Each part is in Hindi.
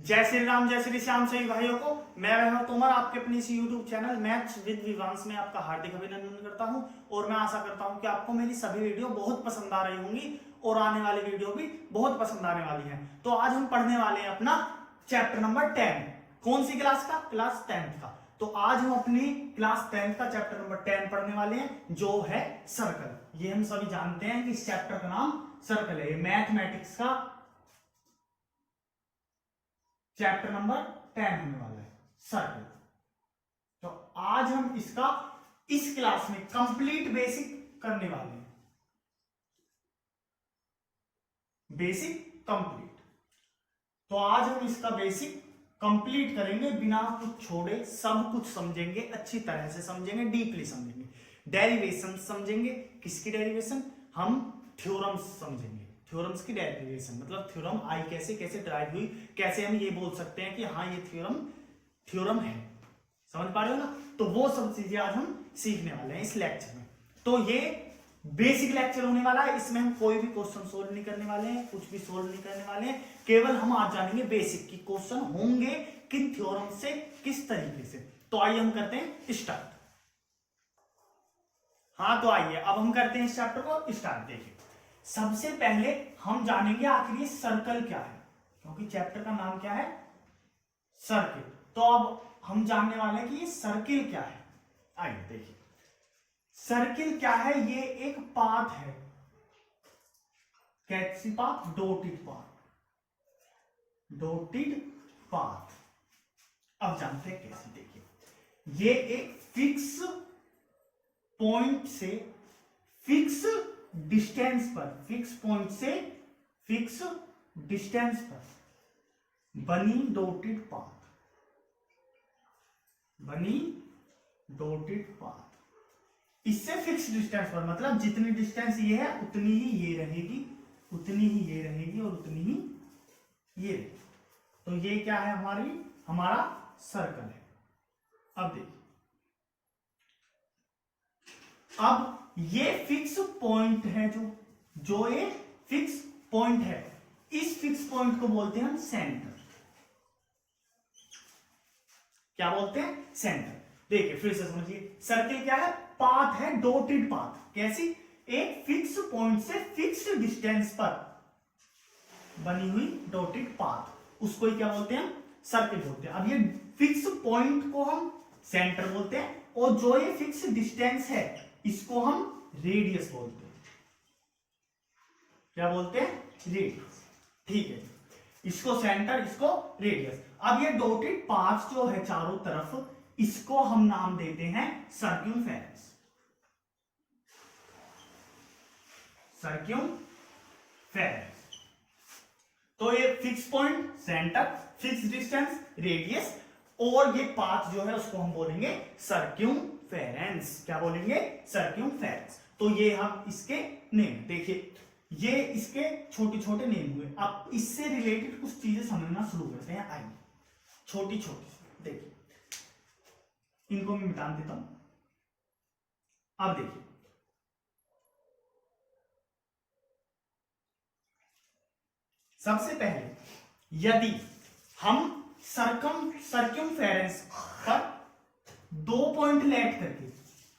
जय श्री राम, जय श्री श्याम सभी भाइयों को। मैं वैभव तोमर आपके अपने इस YouTube channel maths with Vivansh में आपका हार्दिक अभिनंदन करता हूं और मैं आशा करता हूं कि आपको मेरी सभी वीडियो बहुत पसंद आ रही होंगी और आने वाली वीडियो भी बहुत पसंद आने वाली है। तो आज हम पढ़ने वाले हैं अपना चैप्टर नंबर 10। कौन सी क्लास का? क्लास 10th का। तो आज हम अपनी क्लास 10th का चैप्टर नंबर 10 पढ़ने वाले हैं, जो है सर्कल। ये हम सभी जानते हैं कि इस चैप्टर का नाम सर्कल है। मैथमेटिक्स का चैप्टर नंबर 10 होने वाला है, सर्कल। तो आज हम इसका इस क्लास में कंप्लीट बेसिक करने वाले हैं। Basic complete. तो आज हम इसका बेसिक कंप्लीट करेंगे बिना कुछ छोड़े। सब कुछ समझेंगे, अच्छी तरह से समझेंगे, डीपली समझेंगे। डेरिवेशन समझेंगे। किसकी डेरिवेशन? हम थ्योरम्स समझेंगे। थ्योरम्स की डेरिवेशन मतलब थ्योरम आई कैसे कैसे ड्राइव हुई, कैसे हम ये बोल सकते हैं कि हाँ ये थ्योरम है। समझ पा रहे हो ना? तो वो सब चीजें आज हम सीखने वाले हैं इस लेक्चर में। तो ये बेसिक लेक्चर होने वाला है। इसमें हम कोई भी क्वेश्चन सोल्व नहीं करने वाले हैं, कुछ भी सोल्व नहीं करने वाले हैं। केवल हम आज जानेंगे बेसिक की क्वेश्चन होंगे किन थ्योरम से, किस तरीके से। तो आइए हम करते हैं स्टार्ट। हाँ तो आइए अब हम करते हैं इस चैप्टर को स्टार्ट। देखिए सबसे पहले हम जानेंगे आखिर ये सर्कल क्या है, क्योंकि चैप्टर का नाम क्या है? सर्किल। तो अब हम जानने वाले हैं कि ये सर्किल क्या है। आइए देखिए सर्किल क्या है। ये एक पाथ है। कैसी path? Dotted path. Dotted path. अब जानते हैं कैसे। देखिए ये एक फिक्स पॉइंट से फिक्स डिस्टेंस पर, फिक्स पॉइंट से फिक्स डिस्टेंस पर बनी डॉटेड पाथ, बनी डॉटेड पाथ। इससे फिक्स डिस्टेंस पर मतलब जितनी डिस्टेंस ये है उतनी ही ये रहेगी, उतनी ही ये रहेगी और उतनी ही ये रहेगी। तो ये क्या है? हमारा सर्कल है। अब देखिए अब ये फिक्स पॉइंट है, जो ये फिक्स पॉइंट है, इस फिक्स पॉइंट को बोलते हैं हम सेंटर। क्या बोलते हैं? सेंटर। देखिए फिर से समझिए सर्किल क्या है? पाथ है, डॉटेड पाथ। कैसी? एक फिक्स पॉइंट से फिक्स डिस्टेंस पर बनी हुई डॉटेड पाथ, उसको ही क्या बोलते हैं? सर्किल बोलते हैं। अब ये फिक्स पॉइंट को हम सेंटर बोलते हैं और जो ये फिक्स डिस्टेंस है इसको हम रेडियस बोलते हैं। क्या बोलते हैं? रेडियस। ठीक है, इसको सेंटर, इसको रेडियस। अब ये डॉटेड पाथ जो है चारों तरफ, इसको हम नाम देते हैं सर्क्यूमफेरेंस। सर्क्यूमफेरेंस। तो ये fix point, centre, fix distance, radius, और ये पाथ जो है उसको हम बोलेंगे सर्क्यूमफेरेंस। क्या बोलेंगे? सर्क्यूमफेरेंस। तो ये हम इसके नेम, देखिए ये इसके छोटे छोटे नेम हुए। अब इससे रिलेटेड कुछ चीजें समझना शुरू करते हैं। आइए छोटी छोटी देखिए, इनको मैं मिटा देता हूं। अब देखिए सबसे पहले यदि हम सर्क्यूमफेरेंस पर 2 पॉइंट लेट करके,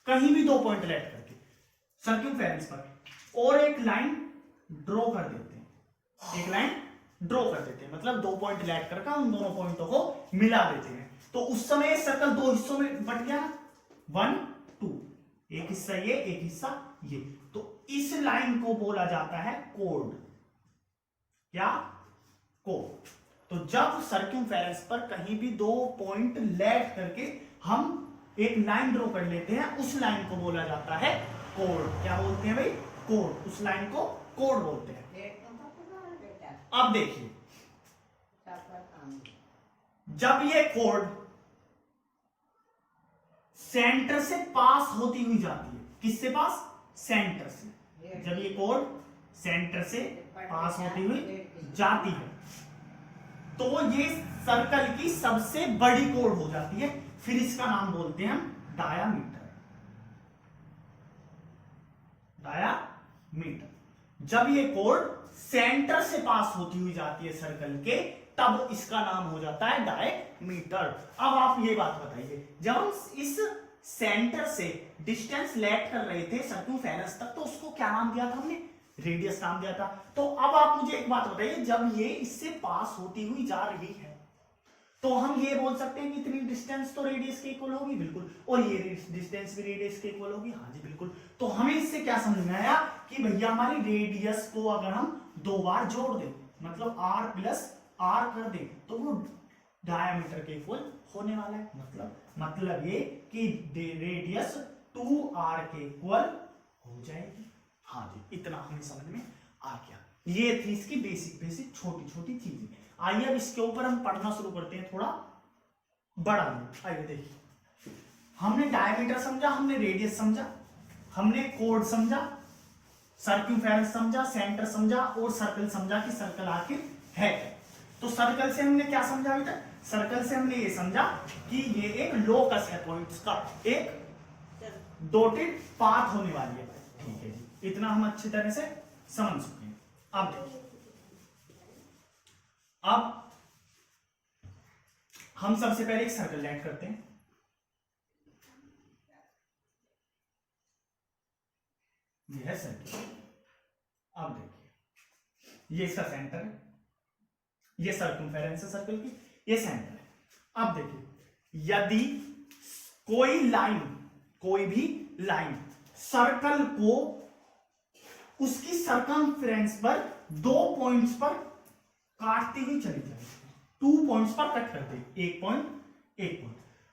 कहीं भी 2 पॉइंट लेट करके सर्क्यूमफेरेंस पर और एक लाइन ड्रॉ कर देते हैं, एक लाइन ड्रॉ कर देते हैं, मतलब 2 पॉइंट लेट करके उन दोनों पॉइंटों को मिला देते हैं, तो उस समय सर्कल 2 हिस्सों में बट गया, 1 2, एक हिस्सा ये, एक हिस्सा ये। तो इस लाइन को बोला जाता है कोड। क्या? कोड। तो जब सर्क्यूमफेरेंस पर कहीं भी 2 पॉइंट लेट करके हम एक लाइन ड्रॉ कर लेते हैं, उस लाइन को बोला जाता है कोड। क्या बोलते हैं भाई? कोड। उस लाइन को कोड बोलते हैं। अब देखिए जब ये कोड सेंटर से पास होती हुई जाती है, किससे पास? सेंटर से। जब ये कोड सेंटर से पास होती हुई जाती है तो ये सर्कल की सबसे बड़ी कोड हो जाती है। फिर इसका नाम बोलते हैं हम डायामीटर। डायामीटर। जब ये कोड सेंटर से पास होती हुई जाती है सर्कल के, तब इसका नाम हो जाता है डायमीटर। अब आप ये बात बताइए, जब हम इस सेंटर से डिस्टेंस लेट कर रहे थे सर्कमफेरेंस तक, तो उसको क्या नाम दिया था हमने? रेडियस नाम दिया था। तो अब आप मुझे एक बात बताइए, जब ये इससे पास होती हुई जा रही है, तो हम ये बोल सकते हैं कि इतनी डिस्टेंस तो रेडियस के इक्वल होगी, बिल्कुल, और ये डिस्टेंस भी रेडियस के इक्वल होगी, हाँ जी बिल्कुल। तो हमें इससे क्या समझ में आया कि भैया हमारी रेडियस को अगर हम 2 बार जोड़ दें, मतलब r प्लस r कर दें, तो वो डायमीटर के इक्वल होने वाला है। मतलब ये कि रेडियस 2r के इक्वल हो जाएगी। हाँ जी, इतना हमें समझ में आ गया। ये थी इसकी बेसिक छोटी छोटी चीजें। आइए अब इसके ऊपर हम पढ़ना शुरू करते हैं, थोड़ा बड़ा लूप। आइए देखिए, हमने डायमीटर समझा, हमने रेडियस समझा, हमने कोड समझा, सर्कमफेरेंस समझा, सेंटर समझा, और सर्कल समझा कि सर्कल आखिर है क्या। तो सर्कल से हमने क्या समझा अभी तक? सर्कल से हमने ये समझा कि ये एक लोकस है, पॉइंट्स का एक डॉटेड पाथ होने वाली है। ठीक है जी, इतना हम अच्छी तरह से समझ चुके हैं। अब देखिए, अब हम सबसे पहले एक सर्कल लेट करते हैं। यह है सर्कल। अब देखिए, ये इसका सेंटर है, ये सर्कमफेरेंस है सर्कल की, ये सेंटर है। अब देखिए, यदि कोई भी लाइन सर्कल को उसकी सर्कमफेरेंस पर 2 पॉइंट्स पर काटती हुई चली जाए, 2 पॉइंट्स पर कट कर दे, एक पॉइंट।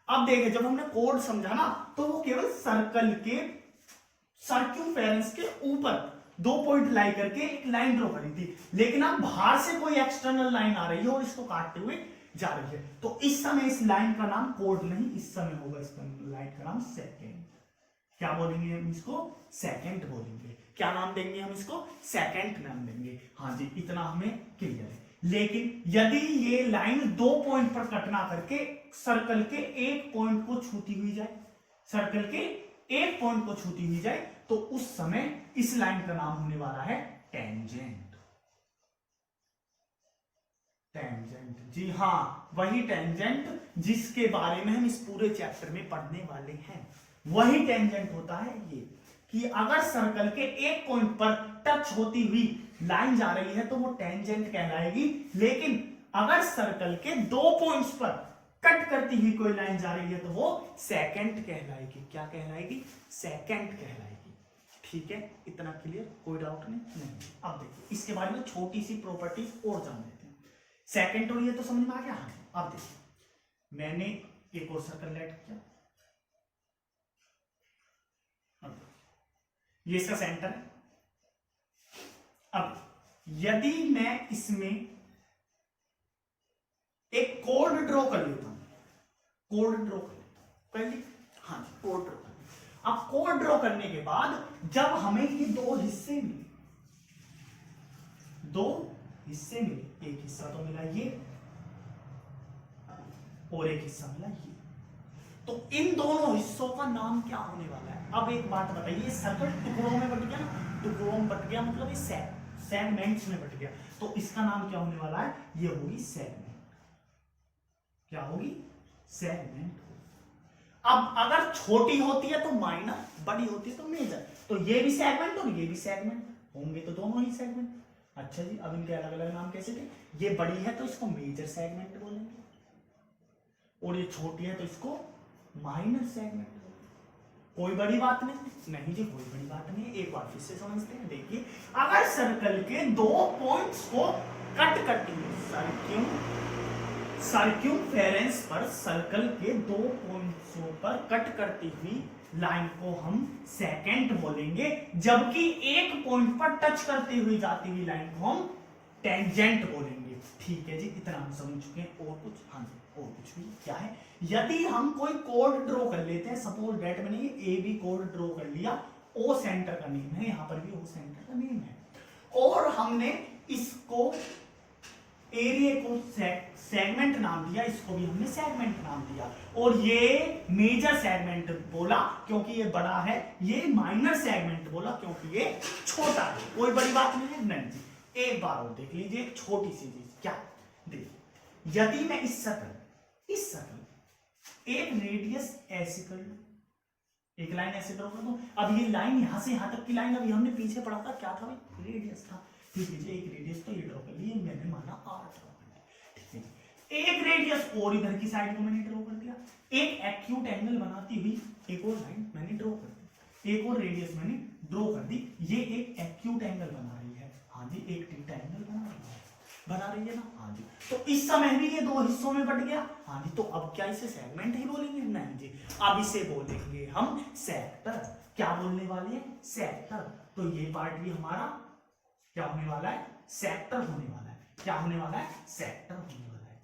अब देखिए, जब हमने कोड समझा ना, तो वो केवल सर्कल के सर्कमफेरेंस के ऊपर 2 पॉइंट लाई करके एक लाइन ड्रॉ करी थी। लेकिन अब बाहर से कोई एक्सटर्नल लाइन आ रही है और इसको काटते हुए जा रही है, तो इस समय इस लाइन का नाम कोड नहीं, इस समय होगा इस लाइन का नाम सेकेंड। क्या बोलेंगे हम इसको? सेकेंड बोलेंगे। क्या नाम देंगे हम इसको? सेकेंड नाम देंगे। हाँ जी, इतना हमें क्लियर है। लेकिन यदि ये लाइन 2 पॉइंट पर कट ना करके सर्कल के एक पॉइंट को छूती हुई जाए, सर्कल के एक पॉइंट को छूती हुई जाए, तो उस समय इस लाइन का नाम होने वाला है टेंजेंट। टेंजेंट, जी हाँ, वही टेंजेंट जिसके बारे में हम इस पूरे चैप्टर में पढ़ने वाले हैं, वही टेंजेंट होता है ये, कि अगर सर्कल के एक पॉइंट पर टच होती हुई लाइन जा रही है तो वो टेंजेंट कहलाएगी। लेकिन अगर सर्कल के 2 पॉइंट्स पर कट करती हुई कोई लाइन जा रही है तो वो सेकेंड कहलाएगी। क्या कहलाएगी? सेकेंड कहलाएगी। ठीक है, इतना क्लियर, कोई डाउट नहीं। अब देखिए, इसके बारे में छोटी सी प्रॉपर्टीज और जान लेते हैं। सेकेंड और ये तो समझ में आ गया। हाँ, अब देखिए, मैंने एक और सर्कल लेट किया, ये इसका सेंटर है। अब यदि मैं इसमें एक कोड ड्रॉ कर लेता हूं, हाँ जी, कोड ड्रॉ कर लिया। अब कोड ड्रॉ करने के बाद जब हमें ये 2 हिस्से मिले, एक हिस्सा तो मिला ये और एक हिस्सा मिला ये, तो इन दोनों हिस्सों का नाम क्या होने वाला है? अब एक बात बताइए, सर्कल टुकड़ों में बट गया ना, टुकड़ों में बट गया मतलब ये सेगमेंट्स में बट गया, तो इसका नाम क्या होने वाला है? ये होगी सेगमेंट। क्या होगी? सेगमेंट। अब अगर छोटी होती है तो माइनर, बड़ी होती है तो मेजर, तो ये भी सेगमेंट और ये भी सेगमेंट होंगे, तो दोनों ही सेगमेंट। अच्छा जी, अब इनके अलग अलग नाम कैसे थे? ये बड़ी है तो इसको मेजर सेगमेंट बोलेंगे, और ये छोटी है तो इसको माइनर सेगमेंट। कोई बड़ी बात नहीं जी, कोई बड़ी बात नहीं। एक बार फिर से समझते हैं। देखिए, अगर सर्कल के 2 पॉइंट्स को कट करती है, सर्कमफेरेंस पर सर्कल के 2 पॉइंट्सों पर कट करती हुई लाइन को हम सेकेंड बोलेंगे, जबकि एक पॉइंट पर टच करती हुई जाती हुई लाइन को हम टेंजेंट बोलेंगे। ठीक है जी, इतना हम समझ चुके हैं। और कुछ? हाँ जी, और कुछ भी क्या है, यदि हम कोई कोड ड्रॉ कर लेते हैं, सपोज दैट मैंने ये ए बी कोड ड्रॉ कर लिया, ओ सेंटर का नेम है, यहां पर भी ओ सेंटर का नेम है, और हमने इसको एरिया को सेगमेंट नाम दिया, इसको भी हमने सेगमेंट नाम दिया। और ये मेजर सेगमेंट बोला क्योंकि ये बड़ा है, ये माइनर सेगमेंट बोला क्योंकि ये छोटा है। कोई बड़ी बात नहीं है, नहीं जी। एक बार और देख लीजिए, एक छोटी सी चीज, क्या देखिए, यदि मैं इस सर्कल एक रेडियस ऐसे कर लूं, एक लाइन ऐसे ड्रॉ कर दूं, अब ये लाइन यहां से यहां तक की लाइन, अभी हमने पीछे पढ़ा था क्या था भाई, रेडियस था। ठीक है जी, एक रेडियस तो ये ड्रॉ कर लिया, मैंने माना r ड्रॉ कर लिया। ठीक है जी, एक रेडियस और इधर की साइड को मैंने ड्रॉ कर दिया, एक एक्यूट एंगल बनाती हुई एक और लाइन मैंने ड्रॉ कर दी, एक और रेडियस मैंने ड्रॉ कर दी, ये एक एक्यूट एंगल बना रही है। हाँ जी, एक थीटा एंगल बना रही है ना। हाँ जी, तो इस समय भी ये दो हिस्सों में बट गया। हाँ जी, तो अब क्या इसे सेगमेंट ही बोलेंगे? नहीं जी, अब इसे बोलेंगे हम सेक्टर। क्या बोलने वाले हैं? सेक्टर। तो ये पार्ट भी हमारा क्या होने वाला है? सेक्टर होने वाला है। क्या होने वाला है? सेक्टर होने वाला है,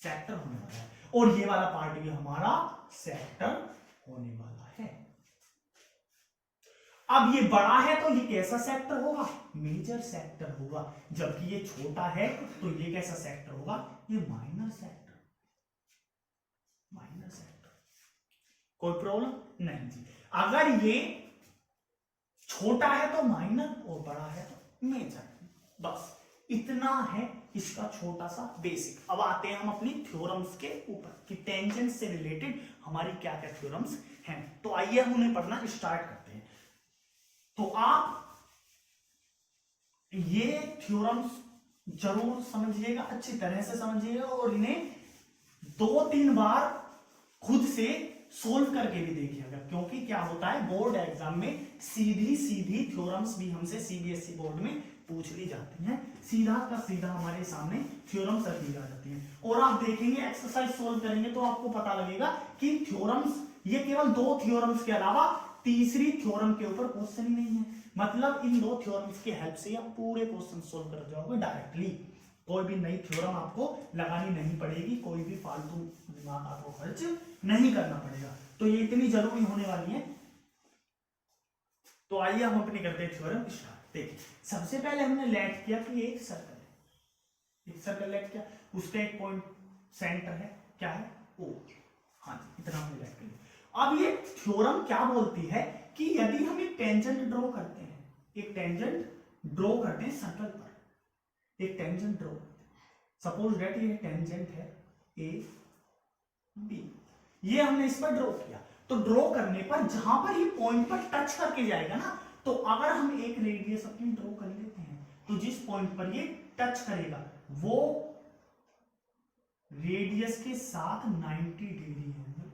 सेक्टर होने वाला है। और ये वाला पार्ट भी हमारा सेक्टर होने वाला है। अब ये बड़ा है तो ये कैसा सेक्टर होगा? मेजर सेक्टर होगा। जबकि ये छोटा है तो ये कैसा सेक्टर होगा? ये माइनर सेक्टर, माइनर सेक्टर। कोई प्रॉब्लम नहीं जी। अगर ये छोटा है तो माइनर और बड़ा है तो मेजर। बस इतना है इसका छोटा सा बेसिक। अब आते हैं हम अपनी थ्योरम्स के ऊपर कि टेंजेंट से रिलेटेड हमारी क्या क्या थ्योरम्स हैं। तो आइए हम उन्हें पढ़ना स्टार्ट करते हैं। तो आप ये थ्योरम्स जरूर समझिएगा, अच्छी तरह से समझिएगा और इन्हें 2-3 बार खुद से सोल्व करके भी देखिएगा। क्योंकि क्या होता है, बोर्ड एग्जाम में सीधी सीधी थ्योरम्स भी हमसे सीबीएसई बोर्ड में पूछ ली जाती हैं। सीधा का सीधा हमारे सामने थ्योरम्स रख दी जाती हैं। और आप देखेंगे एक्सरसाइज सोल्व करेंगे तो आपको पता लगेगा कि थ्योरम्स, ये केवल 2 थ्योरम्स के अलावा तीसरी थ्योरम के ऊपर क्वेश्चन ही नहीं है। मतलब इन 2 थ्योरम्स की हेल्प से आप पूरे क्वेश्चन सोल्व कर जाओगे डायरेक्टली। कोई भी नई थ्योरम आपको लगानी नहीं पड़ेगी, कोई भी फालतू दिमाग आपको खर्च नहीं करना पड़ेगा। तो ये इतनी जरूरी होने वाली है। तो आइए हम अपनी करते हैं थ्योरम स्टार्ट। देखिए, सबसे पहले हमने लेट किया कि एक सर्कल है, एक सर्कल लेट किया, उसका एक पॉइंट सेंटर है, क्या है? O। हाँ जी, इतना हमने लेट कर लिया। अब ये थ्योरम क्या बोलती है कि यदि हम एक टेंजेंट ड्रॉ करते हैं, एक टेंजेंट ड्रॉ करते हैं सर्कल पर, एक टेंजेंट ड्रॉ, सपोज दैट ये टेंजेंट है ए बी, ये हमने इस पर ड्रॉ किया। तो ड्रॉ करने पर जहां पर ये पॉइंट पर टच करके जाएगा ना, तो अगर हम एक रेडियस अपनी ड्रॉ कर लेते हैं तो जिस पॉइंट पर ये टच करेगा वो रेडियस के साथ 90 डिग्री एंगल,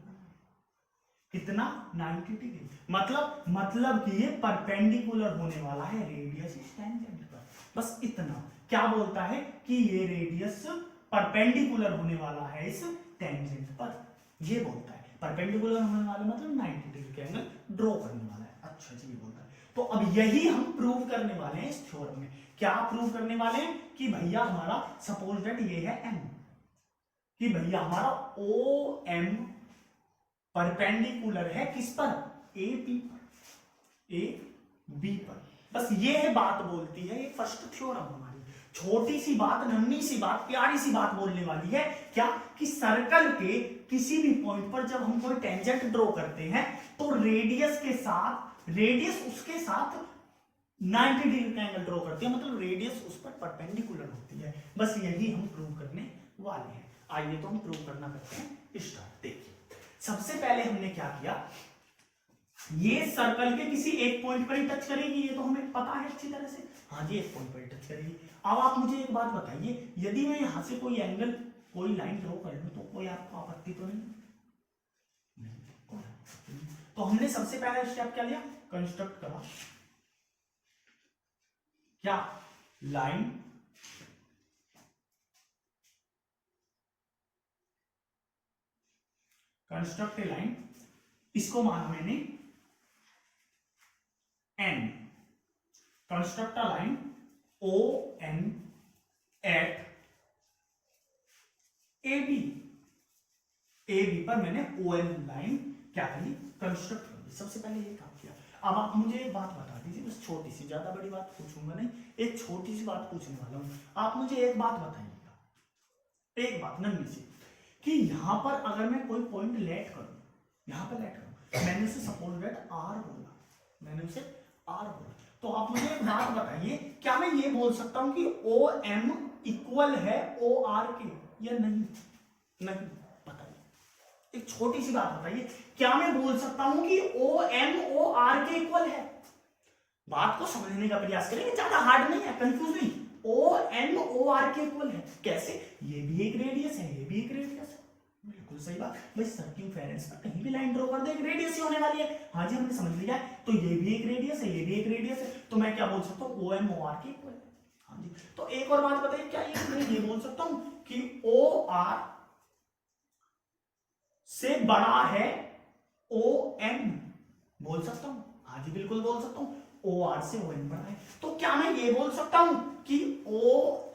कितना? 90 डिग्री। मतलब कि ये परपेंडिकुलर होने वाला है रेडियस इस टेंजेंट पर। बस इतना। क्या बोलता है कि ये रेडियस परपेंडिकुलर होने वाला है इस टेंजेंट पर, ये बोलता है। परपेंडिकुलर होने वाला मतलब 90 डिग्री का एंगल ड्रॉ करने वाला है। अच्छा जी, ये बोलता है। तो अब यही हम प्रूव करने वाले हैं इस थ्योरम में। क्या प्रूव करने वाले हैं? कि भैया हमारा सपोज दैट ये है m, कि भैया हमारा ओ एम परपेंडिकुलर है किस पर? ए बी पर, ए बी पर। बस ये है बात बोलती है ये फर्स्ट थ्योरम हमारी। छोटी सी बात, नन्ही सी बात, प्यारी सी बात बोलने वाली है। क्या? कि सर्कल के किसी भी पॉइंट पर जब हम कोई टेंजेंट ड्रॉ करते हैं तो रेडियस के साथ, रेडियस उसके साथ 90 डिग्री का एंगल ड्रॉ करते हैं, मतलब रेडियस उस पर परपेंडिकुलर होती है। बस यही हम प्रूव करने वाले हैं। आइए तो हम प्रूव करना करते हैं स्टार्ट। देखिए, सबसे पहले हमने क्या किया, ये सर्कल के किसी एक पॉइंट पर ही टच करेगी, ये तो हमें पता है अच्छी तरह से। हाँ जी, एक पॉइंट पर ही टच करेगी। अब आप मुझे एक बात बताइए, यदि मैं यहां से कोई एंगल, कोई लाइन ड्रॉ कर लूं तो कोई आपको आपत्ति तो नहीं? तो हमने सबसे पहला स्टेप क्या लिया? कंस्ट्रक्ट करा। क्या? लाइन कंस्ट्रक्ट ए लाइन, इसको माना मैंने n, construct a line O N at A B, A B पर मैंने ओ एन लाइन क्या करी? कंस्ट्रक्ट कर दी। सबसे पहले ये काम किया। अब आप मुझे एक बात बता दीजिए, बस छोटी सी, ज्यादा बड़ी बात पूछूंगा नहीं, एक छोटी सी बात पूछने वाला हूं। आप मुझे एक बात बताइएगा, एक बात नन्ही सी, कि यहां पर अगर मैं कोई पॉइंट लेट करूं, यहां पर लेट करूं, मैंने उसे सपोज दैट आर बोला, मैंने उसे आर बोला, तो आप मुझे एक बात बताइए, क्या मैं ये बोल सकता हूं कि ओ एम इक्वल है ओ आर के या नहीं? नहीं, बताइए, एक छोटी सी बात बताइए, क्या मैं बोल सकता हूं कि ओ एम ओ आर के इक्वल है? बात को समझने का प्रयास करेंगे, ज्यादा हार्ड नहीं है, कंफ्यूज नहीं। ओ एम ओ आर के इक्वल है, कैसे? ये भी एक रेडियस है, ये भी एक रेडियस है, बिल्कुल सही बात भाई। सर्कमफेरेंस पर कहीं भी लाइन ड्रॉ कर दे, एक रेडियस ही होने वाली है। हाँ जी, हमने समझ लिया है, तो ये भी एक रेडियस है, ये भी एक रेडियस है, तो मैं क्या बोल सकता हूँ? ओ एम ओ आर के इक्वल है। हाँ जी, तो एक और बात बताइए, क्या ये बोल सकता हूं कि ओ आर से बड़ा है ओ एम? बोल सकता हूं? हाँ जी, बिल्कुल बोल सकता हूं, ओ आर से ओ एम बड़ा है। तो क्या मैं ये बोल सकता हूं कि ओ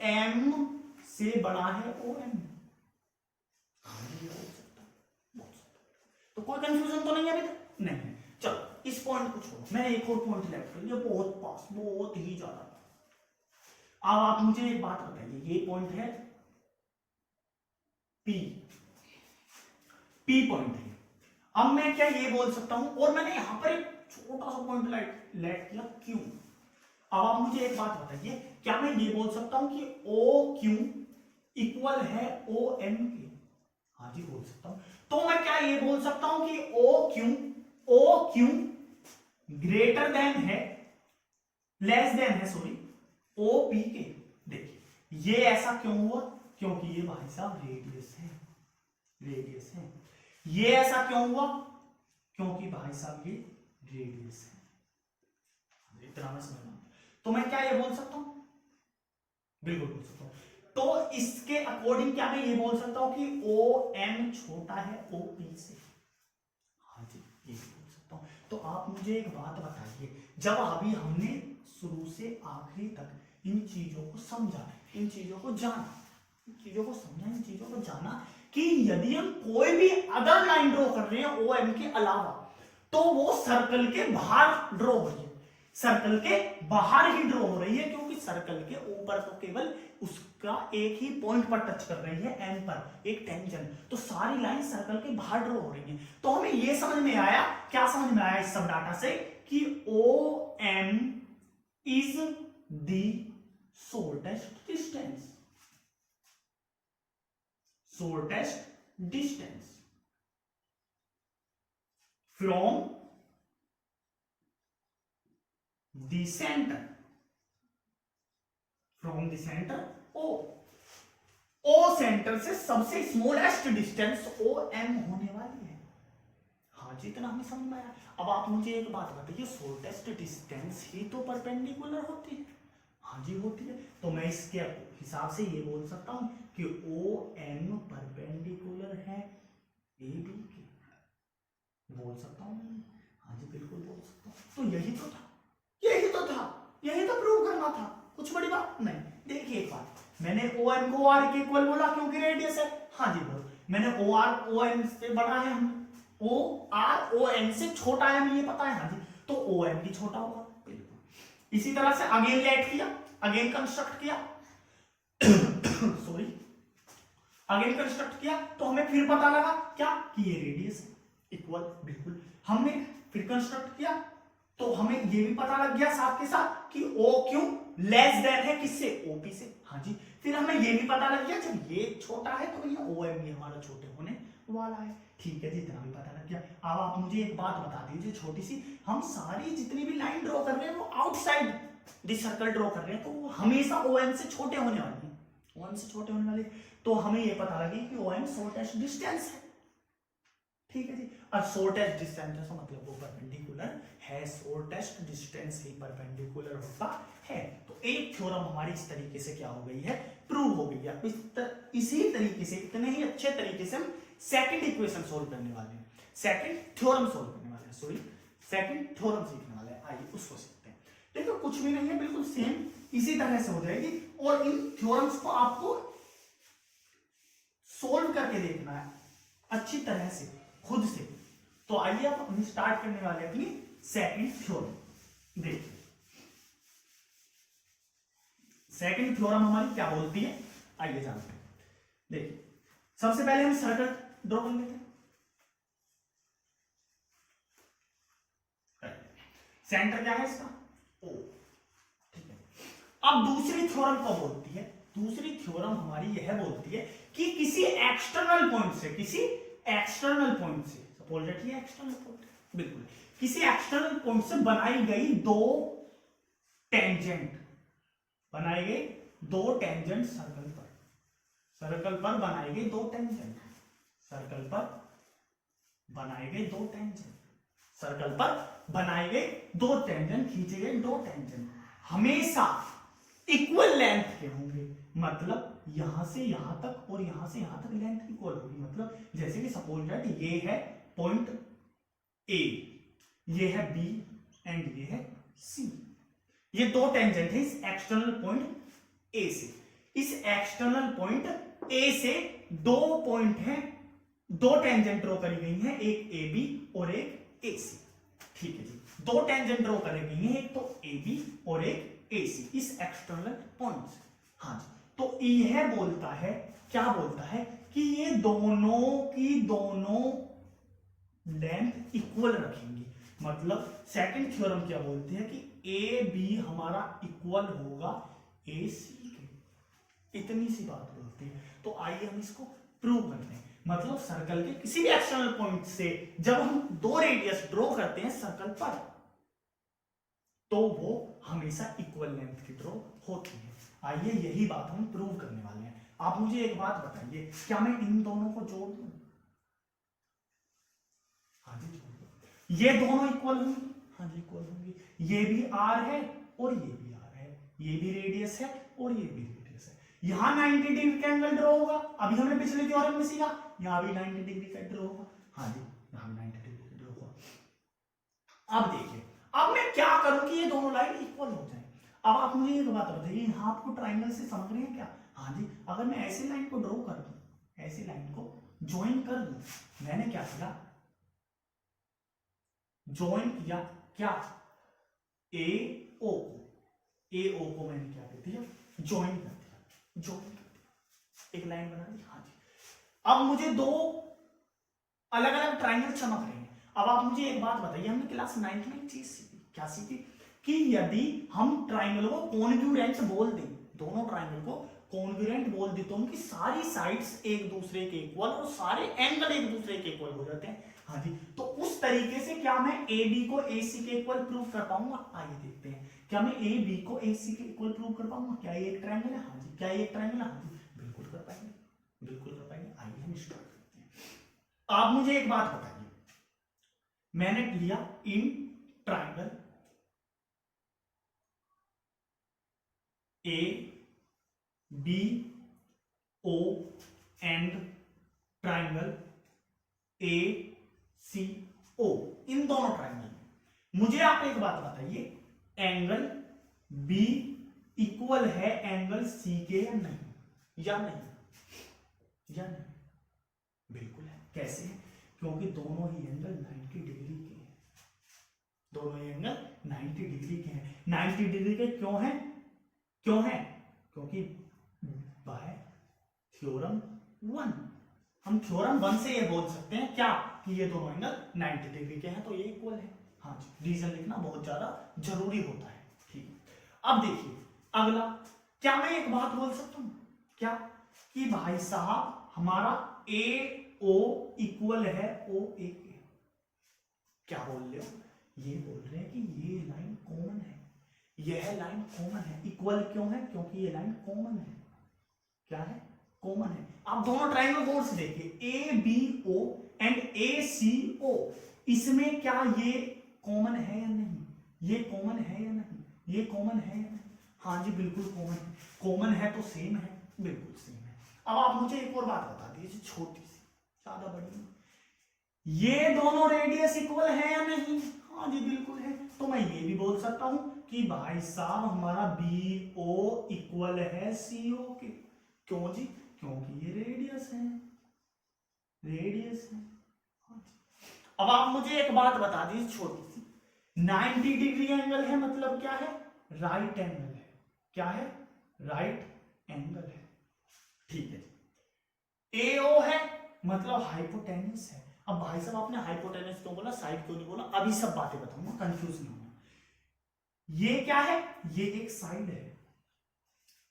एम से बड़ा है ओ एम? हाँ जी, ये बोल सकता हूं, बोल सकता हूं। तो कोई कंफ्यूजन तो नहीं है अभी तक? नहीं। चलो इस पॉइंट को छोड़ो, मैं एक और पॉइंट लेफ्ट कर लिया, बहुत पास, बहुत ही ज्यादा। अब आप मुझे एक बात बताइए, ये पॉइंट है पी, पी पॉइंट है। अब मैं क्या ये बोल सकता हूं, और मैंने यहां पर एक छोटा सा पॉइंट लेट किया क्यू। अब आप मुझे एक बात बताइए, क्या मैं ये बोल सकता हूं कि ओ क्यू इक्वल है ओ एम के? हाँ जी, बोल सकता हूं। तो मैं क्या ये बोल सकता हूं कि ओ क्यू ग्रेटर देन है, लेस देन है, सॉरी, ओ पी के? देखिए ये ऐसा क्यों हुआ? क्योंकि ये भाई साहब रेडियस है, रेडियस है। ये ऐसा क्यों हुआ? क्योंकि भाई साहब ये रेडियस है। इतना मैं समझ, तो मैं क्या ये बोल सकता हूं? बिल्कुल बोल सकता हूं। तो इसके अकॉर्डिंग क्या मैं ये बोल सकता हूं कि ओ एम छोटा है ओ पी से? हाँ जी, ये बोल सकता हूं। तो आप मुझे एक बात बताइए, जब अभी हमने शुरू से आखिरी तक इन चीजों को समझा, इन चीजों को जाना, इन चीजों को समझा, इन चीजों को जाना, कि यदि हम कोई भी अदर लाइन ड्रॉ कर रहे हैं ओ एम के अलावा, तो वो सर्कल के बाहर ड्रॉ हो रही है, सर्कल के बाहर ही ड्रॉ हो रही है, क्योंकि सर्कल के ऊपर तो केवल उसका एक ही पॉइंट पर टच कर रही है, एम पर, एक टेंजेंट, तो सारी लाइन सर्कल के बाहर ड्रॉ हो रही है। तो हमें यह समझ में आया, क्या समझ में आया इस सब डाटा से, कि O M is the shortest distance, shortest distance from the center, from the center O centre से सबसे स्मॉलेस्ट डिस्टेंस ओ एम होने वाली है। हाँ जी, इतना हमें समझ में आया। अब आप मुझे एक बात बताइए, शॉर्टेस्ट डिस्टेंस ही तो परपेंडिकुलर होती है। हाँ जी, होती है। तो मैं इसके हिसाब से ये बोल सकता हूं कि ओ एम परपेंडिकुलर है ए बी के, बोल सकता हूं। हाँ जी, बिल्कुल बोल सकता हूं। तो यही तो था, यही तो था, यही तो प्रूव करना था, कुछ बड़ी बात नहीं। देखिए एक बात, मैंने ओ एम को आर के इक्वल बोला क्योंकि रेडियस है। हाँ जी बोलो, मैंने ओ आर ओ एम से बड़ा है, हम ओ आर ओ एम से छोटा है, हमें ये पता है। हाँ जी, तो ओ एम भी छोटा होगा, बिल्कुल। इसी तरह से अगेन लेट किया, अगेन कंस्ट्रक्ट किया सॉरी, अगेन कंस्ट्रक्ट किया, तो हमें फिर पता लगा क्या, कि ये रेडियस है, इक्वल, बिल्कुल। हमने फिर कंस्ट्रक्ट किया, तो हमें ये भी पता लग गया साथ के साथ कि ओ क्यू लेस देन है किससे, ओपी से। हाँ जी, फिर हमें ये भी पता लग गया, जब ये छोटा है तो भैया ओ एम भी हमारा छोटे होने वाला है। ठीक है जी, इतना भी पता लग गया। अब आप मुझे एक बात बता दीजिए छोटी सी, हम सारी जितनी भी लाइन ड्रॉ कर रहे हैं वो आउटसाइड द सर्कल ड्रॉ कर रहे हैं, तो वो हमेशा ओ एम से छोटे होने वाली है, ओ एम से छोटे होने वाले। तो हमें ये पता लगे कि ओ एम शॉर्टेस्ट डिस्टेंस है। ठीक है जी, और शॉर्टेस्ट डिस्टेंस मतलब वो परपेंडिकुलर है, शॉर्टेस्ट डिस्टेंस ही परपेंडिकुलर होता है। तो एक थ्योरम हमारी इस तरीके से क्या हो गई है, प्रूव हो गई है। इसी तरीके से, इतने ही अच्छे तरीके से हम सेकंड इक्वेशन सोल्व करने वाले हैं, सेकंड थ्योरम सोल्व करने वाले हैं, सॉरी सेकंड थ्योरम सीखने वाले हैं। आइए उसको सीखते हैं। देखो कुछ भी नहीं है, बिल्कुल सेम इसी तरह से हो जाएगी, और इन थ्योरम्स को आपको सोल्व करके देखना है अच्छी तरह से खुद से। तो आइए अब हम स्टार्ट करने वाले हैं अपनी सेकंड थ्योरम। देखिए सेकंड थ्योरम हमारी क्या बोलती है, आइए जानते हैं। देखिए सबसे पहले हम सर्कल ड्रॉ कर लेते हैं। सेंटर क्या है इसका, ओ, ठीक है। अब दूसरी थ्योरम क्या बोलती है, दूसरी थ्योरम हमारी यह बोलती है कि किसी एक्सटर्नल पॉइंट से, किसी एक्सटर्नल पॉइंट से, सपोज दैट ये एक्सटर्नल पॉइंट, बिल्कुल किसी एक्सटर्नल पॉइंट से बनाई गई दो टेंजेंट, बनाई गई दो टेंजेंट सर्कल पर, सर्कल पर बनाई गई दो टेंजेंट, सर्कल पर बनाए गए दो टेंजेंट, सर्कल पर बनाए गए दो टेंजेंट, खींचे गए दो टेंजेंट हमेशा इक्वल लेंथ के होंगे। मतलब यहां से यहां तक और यहां से यहां तक लेंथ इक्वल होगी। मतलब जैसे कि सपोज दैट ये है पॉइंट ए, ये है बी एंड ये है सी, ये दो टेंजेंट है इस एक्सटर्नल पॉइंट ए से। इस एक्सटर्नल पॉइंट ए से दो पॉइंट है, दो टेंजेंट ड्रॉ करी गई हैं, एक ए बी और एक ए सी, ठीक है जी। दो टेंजेंट ड्रॉ करी गई हैं, एक तो ए बी और एक ए सी, इस एक्सटर्नल पॉइंट से। हाँ जी, तो यह बोलता है, क्या बोलता है कि ये दोनों की दोनों लेंथ इक्वल रखेंगी। मतलब सेकंड थ्योरम क्या बोलती है कि ए बी हमारा इक्वल होगा ए सी के, इतनी सी बात बोलती है। तो आइए हम इसको प्रूव करते हैं। मतलब सर्कल के किसी भी एक्सटर्नल पॉइंट से जब हम दो रेडियस ड्रॉ करते हैं सर्कल पर, तो वो हमेशा इक्वल लेंथ की ड्रॉ होती है। आइए यही बात हम प्रूव करने वाले हैं। आप मुझे एक बात बताइए, क्या मैं इन दोनों को जोड़ दूं? हाँ जी जोड़ दो। ये दोनों इक्वल होंगी, हाँ जी इक्वल होंगी। ये भी आर है और ये भी आर है, ये भी रेडियस है और ये भी रेडियस है। यहां 90 डिग्री का एंगल ड्रॉ होगा, अभी हमने पिछले थ्योरम में सीखा, यहां भी 90 डिग्री का ड्रॉ होगा। हाँ जी यहां 90 डिग्री का ड्रॉ होगा। अब देखिए, अब मैं क्या करूं कि ये दोनों लाइन इक्वल हो जाए। अब आप मुझे एक बात बताइए, यहां आपको ट्राइंगल से समझ रहे हैं क्या? हाँ जी, अगर मैं ऐसी लाइन को ड्रॉ कर दूं, ऐसी लाइन को ज्वाइन कर दूं, मैंने क्या किया, ज्वाइन किया क्या, ए ओ को, ए ओ को मैंने क्या कर दिया, ज्वाइन कर दिया, ज्वाइन कर दिया, एक लाइन बना दी। हाँ जी, अब मुझे दो अलग अलग ट्राइंगल चमक रहे हैं। अब आप मुझे एक बात बताइए, हमने क्लास 9th में एक चीज सीखी, क्या सीखी कि यदि हम ट्राइंगल को कॉन्ग्रुएंट बोल दें, दोनों ट्राइंगल को कॉन्ग्रुएंट बोल दें, तो उनकी सारी साइड्स एक दूसरे के इक्वल और सारे एंगल एक दूसरे के इक्वल हो जाते हैं। हाँ जी, तो उस तरीके से क्या मैं ए बी को ए सी के इक्वल प्रूव कर पाऊंगा? आइए देखते हैं, क्या मैं ए बी को ए सी के इक्वल प्रूव कर पाऊंगा? क्या ये एक ट्राइंगल है? हाँ जी। क्या ये एक ट्राइंगल है? हाँ जी बिल्कुल कर पाएंगे, बिल्कुल कर पाएंगे। आइए हम स्टार्ट करते हैं। आप मुझे एक बात बताइए, मैंने लिया इन triangle A B O and triangle A C O, इन दोनों ट्राइंगल में मुझे आप एक बात बताइए, एंगल बी इक्वल है एंगल सी के या नहीं, या नहीं, या नहीं? बिल्कुल है। कैसे है? क्योंकि दोनों ही एंगल 90 डिग्री के हैं, दोनों ही एंगल 90 डिग्री के हैं। 90 डिग्री के क्यों हैं? क्यों है? क्योंकि बाय थ्योरम 1, हम थ्योरम 1 से ये बोल सकते हैं क्या कि ये दोनों एंगल 90 डिग्री के हैं, तो ये इक्वल है। हाँ जी, रीजन लिखना बहुत ज्यादा जरूरी होता है। ठीक है, अब देखिए अगला, क्या मैं एक बात बोल सकता हूं क्या कि भाई साहब हमारा ए ओ इक्वल है ओ ए के? क्या बोल रहे हो? ये बोल रहे हैं कि ये लाइन कॉमन है, यह लाइन कॉमन है। इक्वल क्यों है? क्योंकि ये लाइन कॉमन है। क्या है? कॉमन है। आप दोनों ट्राइंगल गौर से देखिए, ए B O and A C ओ, इसमें क्या ये कॉमन है या नहीं? ये कॉमन है या नहीं? ये कॉमन है या नहीं? हाँ जी बिल्कुल कॉमन है। कॉमन है तो सेम है, बिल्कुल सेम है। अब आप मुझे एक और बात बता दीजिए, छोटी सी, ज्यादा बड़ी नहीं, ये दोनों रेडियस इक्वल है या नहीं? हाँ जी बिल्कुल है। तो मैं ये भी बोल सकता हूं कि भाई साहब हमारा बी ओ इक्वल है सी ओ के। क्यों जी? क्योंकि ये रेडियस है, रेडियस है। हाँ जी। अब आप मुझे एक बात बता दीजिए छोटी सी, 90 डिग्री एंगल है मतलब क्या है, राइट एंगल है। क्या है, राइट एंगल है। ठीक है, AO है मतलब हाइपोटेन्यूस है। अब भाई साहब आपने हाइपोटेन्यूस क्यों बोला, साइड क्यों नहीं बोला, अभी सब बातें बताऊंगा, कंफ्यूज नहीं होना। ये क्या है, ये एक साइड है,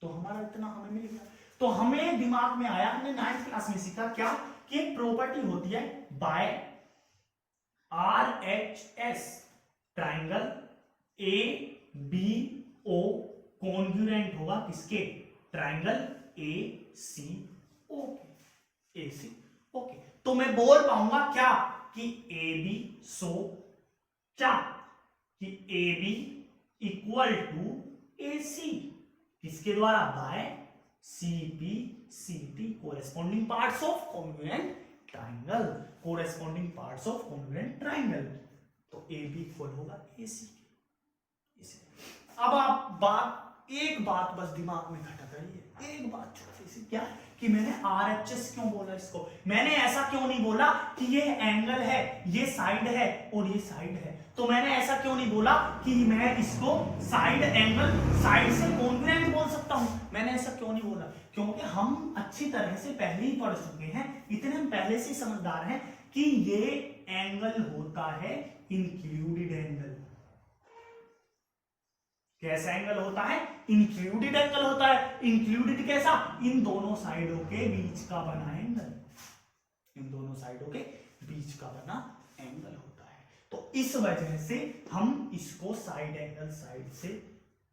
तो हमारा इतना हमें मिल गया। तो हमें दिमाग में आया, हमने 9th क्लास में सीखा क्या, कि एक प्रॉपर्टी होती है by RHS, triangle ABO congruent होगा किसके, ट्राइंगल ACO के, ACO के। तो मैं बोल पाऊंगा क्या कि AB सो क्या, कि AB इक्वल टू AC, किसके द्वारा, by CP CT, corresponding parts of congruent triangle, corresponding parts of congruent triangle. तो AB इक्वल होगा AC के। अब आप एक बात बस दिमाग में खटक रही है, एक बात छोटी सी, क्या कि मैंने RHS क्यों बोला इसको, मैंने ऐसा क्यों नहीं बोला कि ये एंगल है, ये साइड है और ये साइड है। तो मैंने ऐसा क्यों नहीं बोला कि मैं इसको साइड एंगल, साइड से कॉन्ग्रुएंट बोल सकता हूं, मैंने ऐसा क्यों नहीं बोला, क्योंकि हम अच्छी तरह से पहले ही पढ़ चुके हैं, इतने हम पहले से समझदार हैं कि ये एंगल होता है इंक्लूडेड एंगल। कैसा एंगल होता है, इंक्लूडेड एंगल होता है। इंक्लूडेड कैसा, इन दोनों साइडों के बीच का बना एंगल, इन दोनों साइडों के बीच का बना एंगल होता है। तो इस वजह से हम इसको साइड एंगल साइड से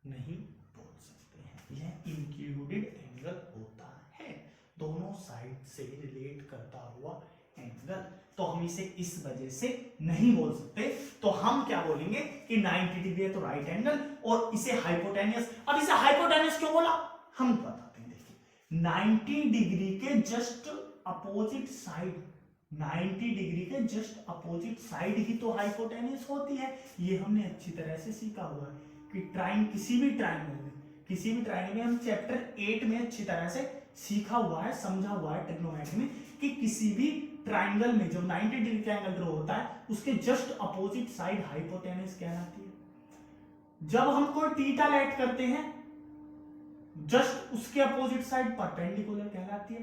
नहीं बोल सकते हैं, यह इंक्लूडेड एंगल होता है, दोनों साइड से रिलेट करता हुआ एंगल। तो हम इसे इस वजह से नहीं बोल सकते। तो हम क्या बोलेंगे कि 90 डिग्री है तो राइट एंगल, और इसे हाइपोटेन्यूस। अब इसे हाइपोटेन्यूस क्यों बोला, हम बताते हैं। देखिए 90 डिग्री के जस्ट अपोजिट साइड, 90 डिग्री के जस्ट अपोजिट साइड ही तो हाइपोटेन्यूस होती है। ये हमने अच्छी तरह से सीखा हुआ है कि किसी भी ट्राइंगल में हम चैप्टर 8 में अच्छी तरह से सीखा हुआ है, समझा हुआ है ट्रिग्नोमेट्री में, कि किसी भी ट्राइंगल में जो 90 डिग्री का एंगल ड्रॉ होता है उसके जस्ट अपोजिट साइड हाइपोटेन्यूस कहलाती है। जब हम कोई थीटा लेट करते हैं, जस्ट उसके अपोजिट साइड परपेंडिकुलर कहलाती है,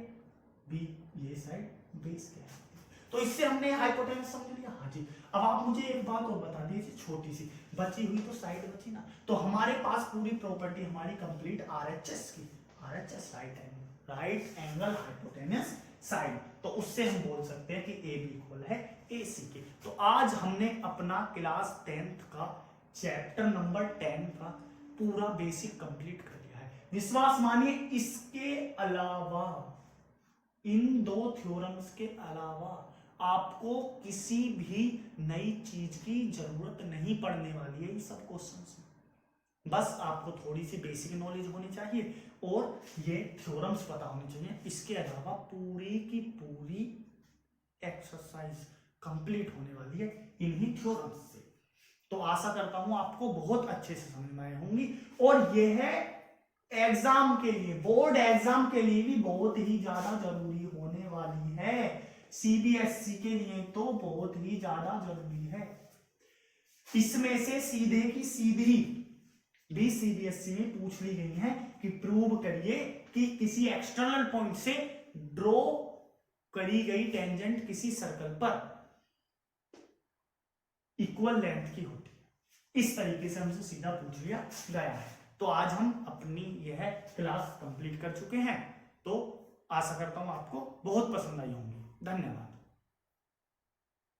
बी ये साइड बेस कहलाती है। तो इससे हमने हाइपोटेन्यूस समझ लिया। हाँ जी, अब आप मुझे एक बात और बता दीजिए, छोटी सी बची हुई तो साइड बची ना, तो हमारे पास पूरी प्रॉपर्टी हमारी कंप्लीट RHS की, RHS right angle hypotenuse side, तो उससे हम बोल सकते हैं कि AB इक्वल है AC के। तो आज हमने अपना क्लास 10th का चैप्टर नंबर 10 का पूरा बेसिक कंप्लीट कर लिया है। विश्वास मानिए, इसके अलावा, इन दो थ्योरम्स के अलावा आपको किसी भी नई चीज की जरूरत नहीं पड़ने वाली है। ये सब क्वेश्चंस में बस आपको थोड़ी सी बेसिक नॉलेज होनी चाहिए और ये थ्योरम्स पता होनी चाहिए। इसके अलावा पूरी की पूरी एक्सरसाइज कंप्लीट होने वाली है इन्हीं थ्योरम्स से। तो आशा करता हूं आपको बहुत अच्छे से समझ में आई होंगी, और यह है एग्जाम के लिए, बोर्ड एग्जाम के लिए भी बहुत ही ज्यादा जरूरी होने वाली है। CBSE के लिए तो बहुत ही ज्यादा जरूरी है। इसमें से सीधे की सीधी भी CBSE में पूछ ली गई है कि प्रूव करिए कि किसी एक्सटर्नल पॉइंट से ड्रॉ करी गई टेंजेंट किसी सर्कल पर इक्वल लेंथ की होती है। इस तरीके से हमसे सीधा पूछ लिया गया है। तो आज हम अपनी यह क्लास कंप्लीट कर चुके हैं। तो आशा करता हूं आपको बहुत पसंद आई होंगी। धन्यवाद।